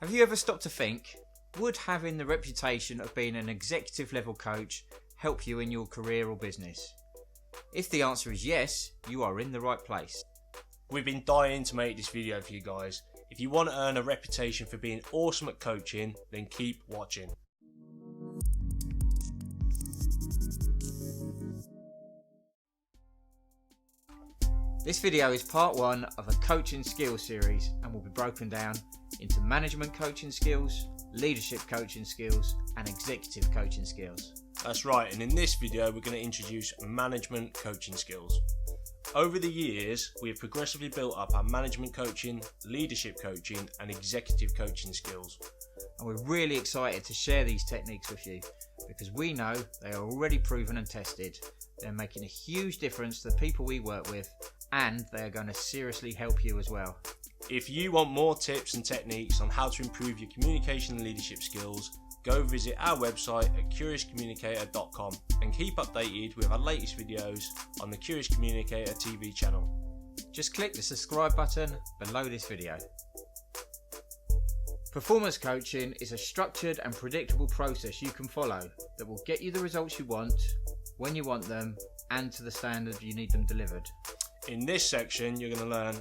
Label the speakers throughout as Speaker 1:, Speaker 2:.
Speaker 1: Have you ever stopped to think, would having the reputation of being an executive level coach help you in your career or business? If the answer is yes, you are in the right place.
Speaker 2: We've been dying to make this video for you guys. If you want to earn a reputation for being awesome at coaching, then keep watching.
Speaker 1: This video is part one of a coaching skills series and will be broken down into management coaching skills, leadership coaching skills and executive coaching skills.
Speaker 2: That's right, and in this video we're going to introduce management coaching skills. Over the years we have progressively built up our management coaching, leadership coaching and executive coaching skills.
Speaker 1: And we're really excited to share these techniques with you because we know they are already proven and tested. They're making a huge difference to the people we work with, and they are going to seriously help you as well.
Speaker 2: If you want more tips and techniques on how to improve your communication and leadership skills, go visit our website at curiouscommunicator.com and keep updated with our latest videos on the Curious Communicator TV channel.
Speaker 1: Just click the subscribe button below this video. Performance coaching is a structured and predictable process you can follow that will get you the results you want, when you want them, and to the standard you need them delivered.
Speaker 2: In this section, you're going to learn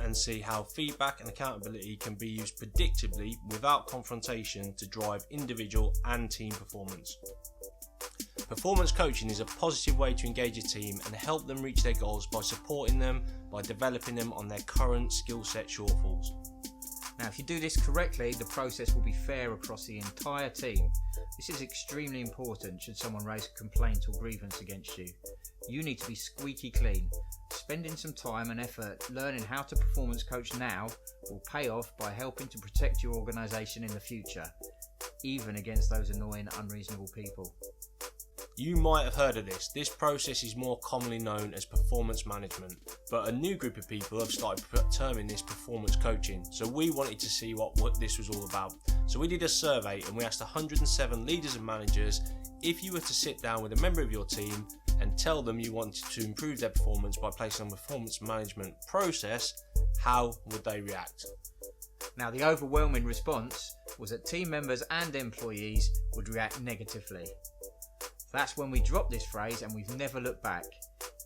Speaker 2: and see how feedback and accountability can be used predictively without confrontation to drive individual and team performance. Performance coaching is a positive way to engage a team and help them reach their goals by supporting them, by developing them on their current skill set shortfalls.
Speaker 1: Now, if you do this correctly, the process will be fair across the entire team. This is extremely important should someone raise a complaint or grievance against you. You need to be squeaky clean. Spending some time and effort learning how to performance coach now will pay off by helping to protect your organisation in the future, even against those annoying, unreasonable people.
Speaker 2: You might have heard of this. This process is more commonly known as performance management, but a new group of people have started terming this performance coaching. So we wanted to see what this was all about. So we did a survey and we asked 107 leaders and managers if you were to sit down with a member of your team and tell them you wanted to improve their performance by placing on a performance management process, how would they react?
Speaker 1: Now, the overwhelming response was that team members and employees would react negatively. That's when we dropped this phrase and we've never looked back.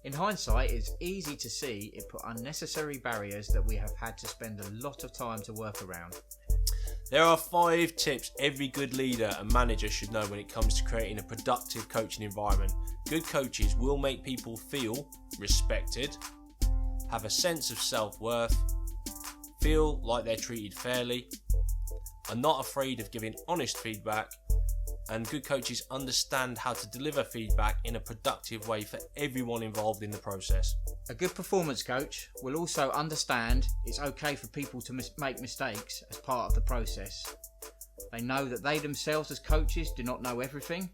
Speaker 1: In hindsight, it's easy to see it put unnecessary barriers that we have had to spend a lot of time to work around.
Speaker 2: There are 5 tips every good leader and manager should know when it comes to creating a productive coaching environment. Good coaches will make people feel respected, have a sense of self-worth, feel like they're treated fairly, are not afraid of giving honest feedback, and good coaches understand how to deliver feedback in a productive way for everyone involved in the process.
Speaker 1: A good performance coach will also understand it's okay for people to make mistakes as part of the process. They know that they themselves as coaches do not know everything.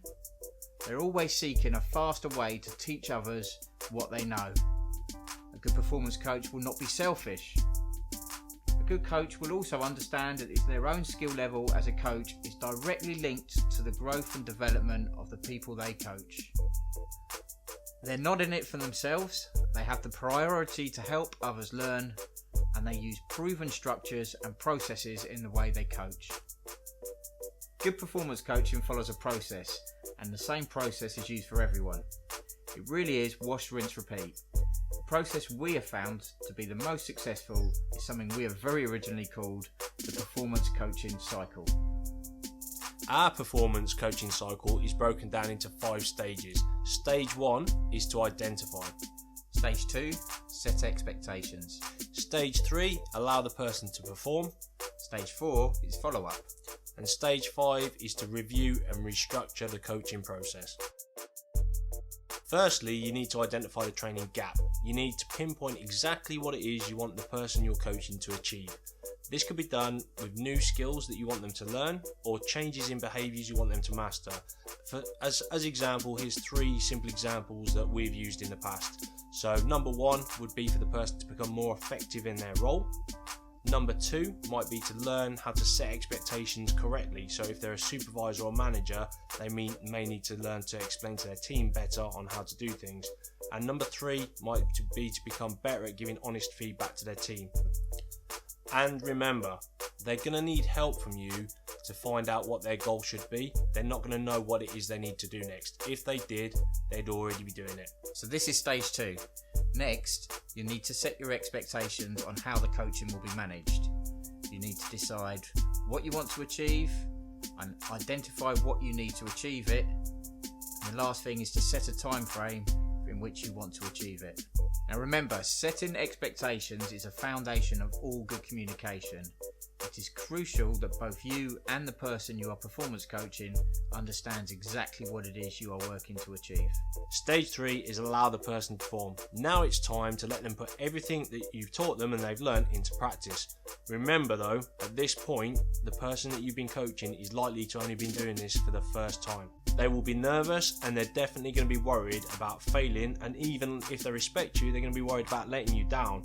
Speaker 1: They're always seeking a faster way to teach others what they know. A good performance coach will not be selfish. A good coach will also understand that their own skill level as a coach is directly linked to the growth and development of the people they coach. They're not in it for themselves, they have the priority to help others learn, and they use proven structures and processes in the way they coach. Good performance coaching follows a process, and the same process is used for everyone. It really is wash, rinse, repeat. The process we have found to be the most successful is something we have very originally called the performance coaching cycle.
Speaker 2: Our performance coaching cycle is broken down into 5 stages. Stage 1 is to identify.
Speaker 1: Stage 2, set expectations.
Speaker 2: Stage 3, allow the person to perform.
Speaker 1: Stage 4 is follow up.
Speaker 2: And stage 5 is to review and restructure the coaching process. Firstly, you need to identify the training gap. You need to pinpoint exactly what it is you want the person you're coaching to achieve. This could be done with new skills that you want them to learn or changes in behaviours you want them to master. As example, here's 3 simple examples that we've used in the past. So number 1 would be for the person to become more effective in their role. Number 2 might be to learn how to set expectations correctly. So if they're a supervisor or manager, they may need to learn to explain to their team better on how to do things. And number 3 might be to become better at giving honest feedback to their team. And remember, they're going to need help from you to find out what their goal should be. They're not going to know what it is they need to do next. If they did, they'd already be doing it.
Speaker 1: So this is stage 2. Next, you need to set your expectations on how the coaching will be managed. You need to decide what you want to achieve and identify what you need to achieve it. And the last thing is to set a time frame in which you want to achieve it. Now remember, setting expectations is a foundation of all good communication. It is crucial that both you and the person you are performance coaching understands exactly what it is you are working to achieve.
Speaker 2: Stage 3 is allow the person to perform. Now it's time to let them put everything that you've taught them and they've learned into practice. Remember though, at this point, the person that you've been coaching is likely to only been doing this for the first time. They will be nervous and they're definitely going to be worried about failing, and even if they respect you, they're going to be worried about letting you down.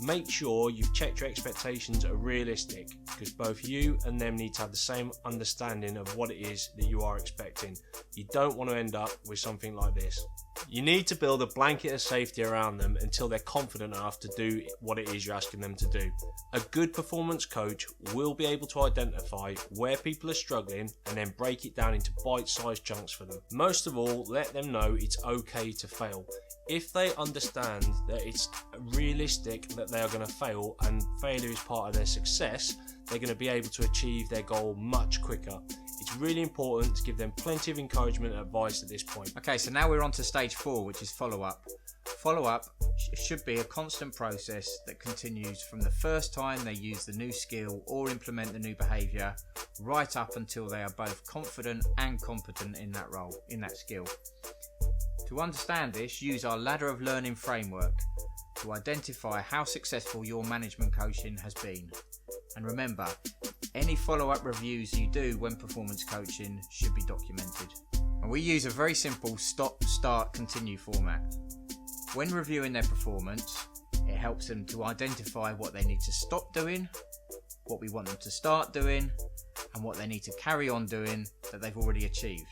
Speaker 2: Make sure you've checked your expectations are realistic, because both you and them need to have the same understanding of what it is that you are expecting. You don't want to end up with something like this. You need to build a blanket of safety around them until they're confident enough to do what it is you're asking them to do. A good performance coach will be able to identify where people are struggling and then break it down into bite-sized chunks for them. Most of all, let them know it's okay to fail. If they understand that it's realistic that they are going to fail and failure is part of their success, they're going to be able to achieve their goal much quicker. It's really important to give them plenty of encouragement and advice at this point.
Speaker 1: Okay, so now we're on to stage 4, which is follow-up. Follow-up should be a constant process that continues from the first time they use the new skill or implement the new behaviour, right up until they are both confident and competent in that role, in that skill. To understand this, use our ladder of learning framework to identify how successful your management coaching has been. And remember, any follow-up reviews you do when performance coaching should be documented. And we use a very simple stop, start, continue format. When reviewing their performance, it helps them to identify what they need to stop doing, what we want them to start doing, and what they need to carry on doing that they've already achieved.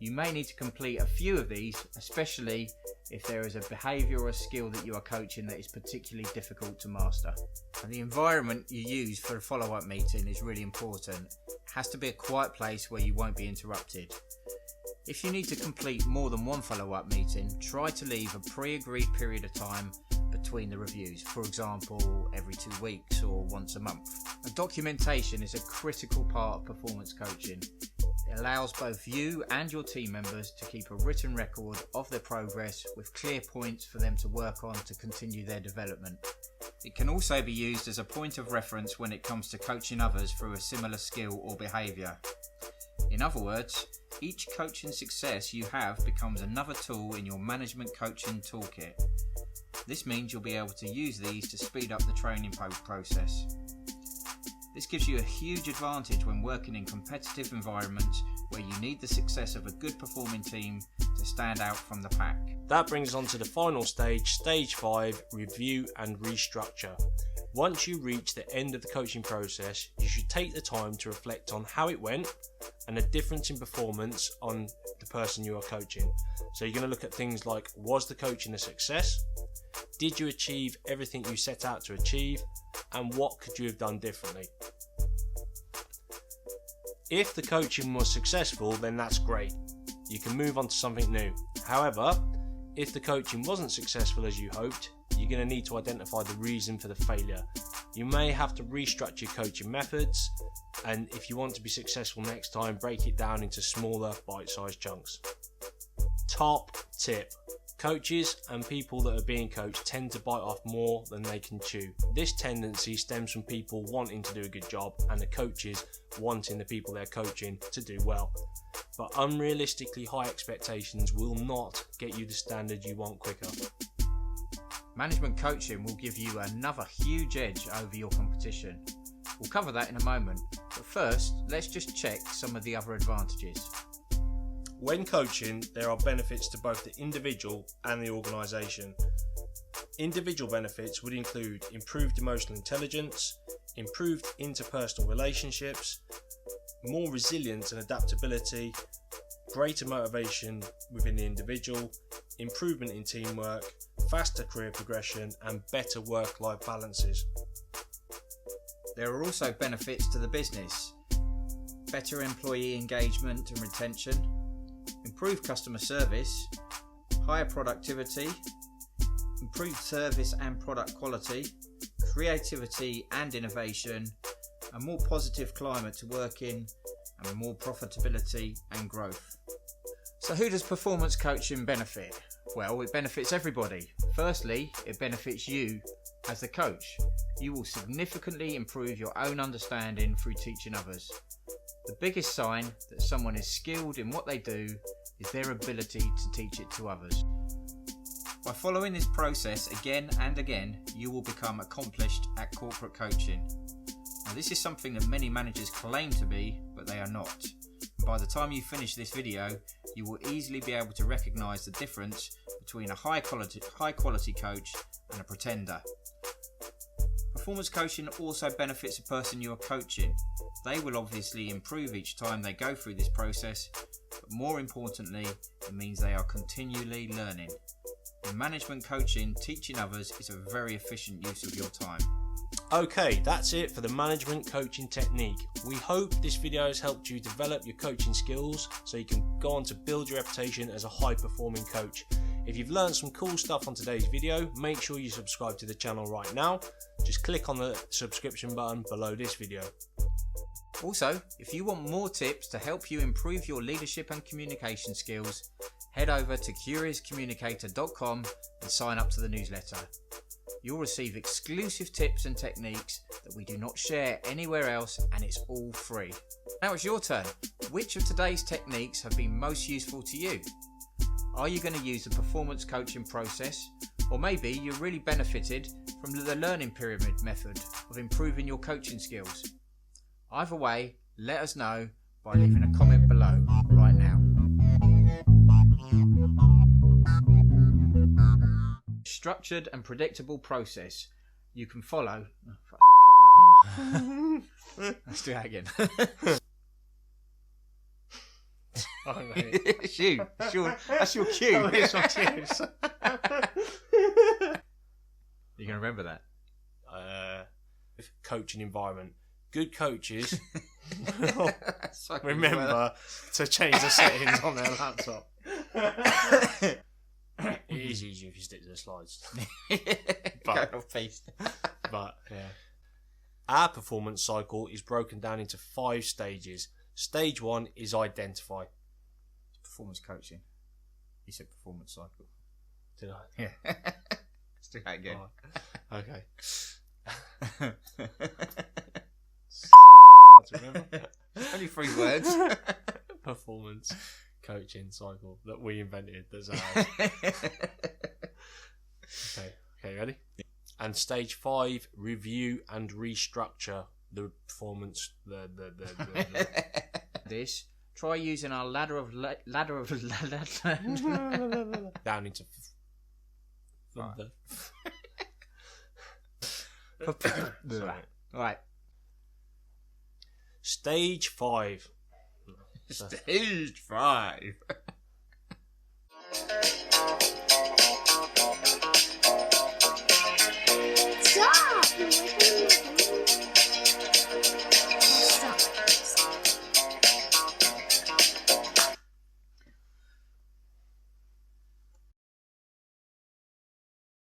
Speaker 1: You may need to complete a few of these, especially if there is a behaviour or a skill that you are coaching that is particularly difficult to master. And the environment you use for a follow-up meeting is really important. It has to be a quiet place where you won't be interrupted. If you need to complete more than one follow-up meeting, try to leave a pre-agreed period of time between the reviews, for example every 2 weeks or once a month. And documentation is a critical part of performance coaching. It allows both you and your team members to keep a written record of their progress with clear points for them to work on to continue their development. It can also be used as a point of reference when it comes to coaching others through a similar skill or behaviour. In other words, each coaching success you have becomes another tool in your management coaching toolkit. This means you'll be able to use these to speed up the training process. This gives you a huge advantage when working in competitive environments where you need the success of a good performing team to stand out from the pack.
Speaker 2: That brings us on to the final stage, stage 5, review and restructure. Once you reach the end of the coaching process, you should take the time to reflect on how it went and the difference in performance on the person you are coaching. So you're going to look at things like, was the coaching a success? Did you achieve everything you set out to achieve? And what could you have done differently? If the coaching was successful, then that's great. You can move on to something new. However, if the coaching wasn't successful as you hoped, you're going to need to identify the reason for the failure. You may have to restructure your coaching methods, and if you want to be successful next time, break it down into smaller bite-sized chunks. Top tip. Coaches and people that are being coached tend to bite off more than they can chew. This tendency stems from people wanting to do a good job and the coaches wanting the people they're coaching to do well. But unrealistically high expectations will not get you the standard you want quicker.
Speaker 1: Management coaching will give you another huge edge over your competition. We'll cover that in a moment, but first let's just check some of the other advantages.
Speaker 2: When coaching, there are benefits to both the individual and the organisation. Individual benefits would include improved emotional intelligence, improved interpersonal relationships, more resilience and adaptability, greater motivation within the individual, improvement in teamwork, faster career progression and better work-life balances.
Speaker 1: There are also benefits to the business: better employee engagement and retention, improved customer service, higher productivity, improved service and product quality, creativity and innovation, a more positive climate to work in, and more profitability and growth. So who does performance coaching benefit? Well, it benefits everybody. Firstly, it benefits you as the coach. You will significantly improve your own understanding through teaching others. The biggest sign that someone is skilled in what they do is their ability to teach it to others. By following this process again and again, you will become accomplished at corporate coaching. Now, this is something that many managers claim to be, but they are not. By the time you finish this video, you will easily be able to recognise the difference between a high quality coach and a pretender. Performance coaching also benefits the person you are coaching. They will obviously improve each time they go through this process, but more importantly, it means they are continually learning. In management coaching, teaching others is a very efficient use of your time.
Speaker 2: Okay, that's it for the management coaching technique. We hope this video has helped you develop your coaching skills so you can go on to build your reputation as a high performing coach. If you've learned some cool stuff on today's video, make sure you subscribe to the channel right now. Just click on the subscription button below this video.
Speaker 1: Also, if you want more tips to help you improve your leadership and communication skills, head over to curiouscommunicator.com and sign up to the newsletter. You'll receive exclusive tips and techniques that we do not share anywhere else, and it's all free. Now it's your turn. Which of today's techniques have been most useful to you? Are you going to use the performance coaching process? Or maybe you really benefited from the learning pyramid method of improving your coaching skills? Either way, let us know by leaving a comment below right now. Structured and predictable process you can follow. Let's do that again.
Speaker 2: Oh, mate.
Speaker 1: It's you. That's your cue.
Speaker 2: Oh, it's my cue.
Speaker 1: You can remember that.
Speaker 2: Coaching environment. Good coaches
Speaker 1: So
Speaker 2: remember to change the settings on their laptop. It is easier if you stick to the slides. But yeah. Our performance cycle is broken down into 5 stages. Stage 1 is identify.
Speaker 1: Performance coaching. You said performance cycle.
Speaker 2: Did I?
Speaker 1: Yeah. Let's do that again.
Speaker 2: Right. Okay. So fucking hard to remember.
Speaker 1: Only 3 words.
Speaker 2: Performance coaching cycle that we invented. That's ours. Okay, ready? Yeah. And stage 5, review and restructure the performance.
Speaker 1: This. Try using our ladder of
Speaker 2: down into
Speaker 1: Right.
Speaker 2: Stage 5.
Speaker 1: Stage 5.